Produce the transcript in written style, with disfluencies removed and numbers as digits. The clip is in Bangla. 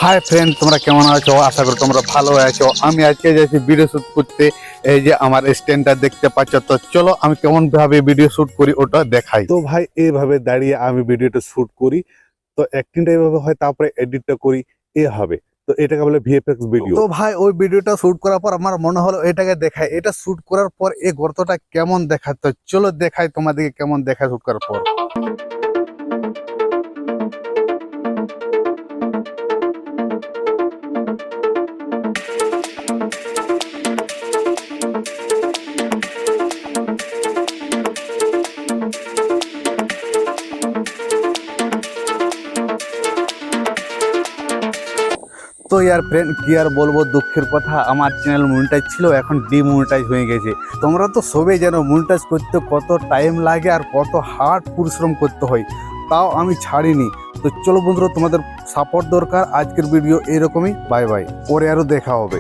হাই ফ্রেন্ড, তোমরা কেমন আছো? আশা করি তোমরা ভালো আছো। আমি আজকে যাচ্ছি ভিডিও শ্যুট করতে। এই যে আমার স্ট্যান্ডটা দেখতে পাচ্ছ, তো চলো আমি কেমন ভাবে ভিডিও শ্যুট করি ওটা দেখাই। তো ভাই এইভাবে দাঁড়িয়ে আমি ভিডিওটা শ্যুট করি, তো অ্যাক্টিংটা এইভাবে হয়, তারপরে এডিটটা করি এ হবে। তো এটাকে বলে ভিএফএক্স ভিডিও। তো ভাই ওই ভিডিওটা শ্যুট করার পর আমার মনে হলো এটাকে দেখাই। এটা শ্যুট করার পর এই গর্তটা কেমন দেখায়, তো চলো দেখাই তোমাদেরকে কেমন দেখায় শ্যুট করার পর। তো ইয়ার ফ্রেন্ড কি আর বলবো, দুঃখের কথা, আমার চ্যানেল মনিটাইজ ছিল, এখন ডিমনিটাইজ হয়ে গেছে। তোমরা তো সবাই জানো মনিটাইজ করতে কত টাইম লাগে আর কত হার্ড পরিশ্রম করতে হয়, তাও আমি ছাড়িনি। তো চলো বন্ধুরা, তোমাদের সাপোর্ট দরকার। আজকের ভিডিও এরকমই। বাই বাই, পরে আরও দেখা হবে।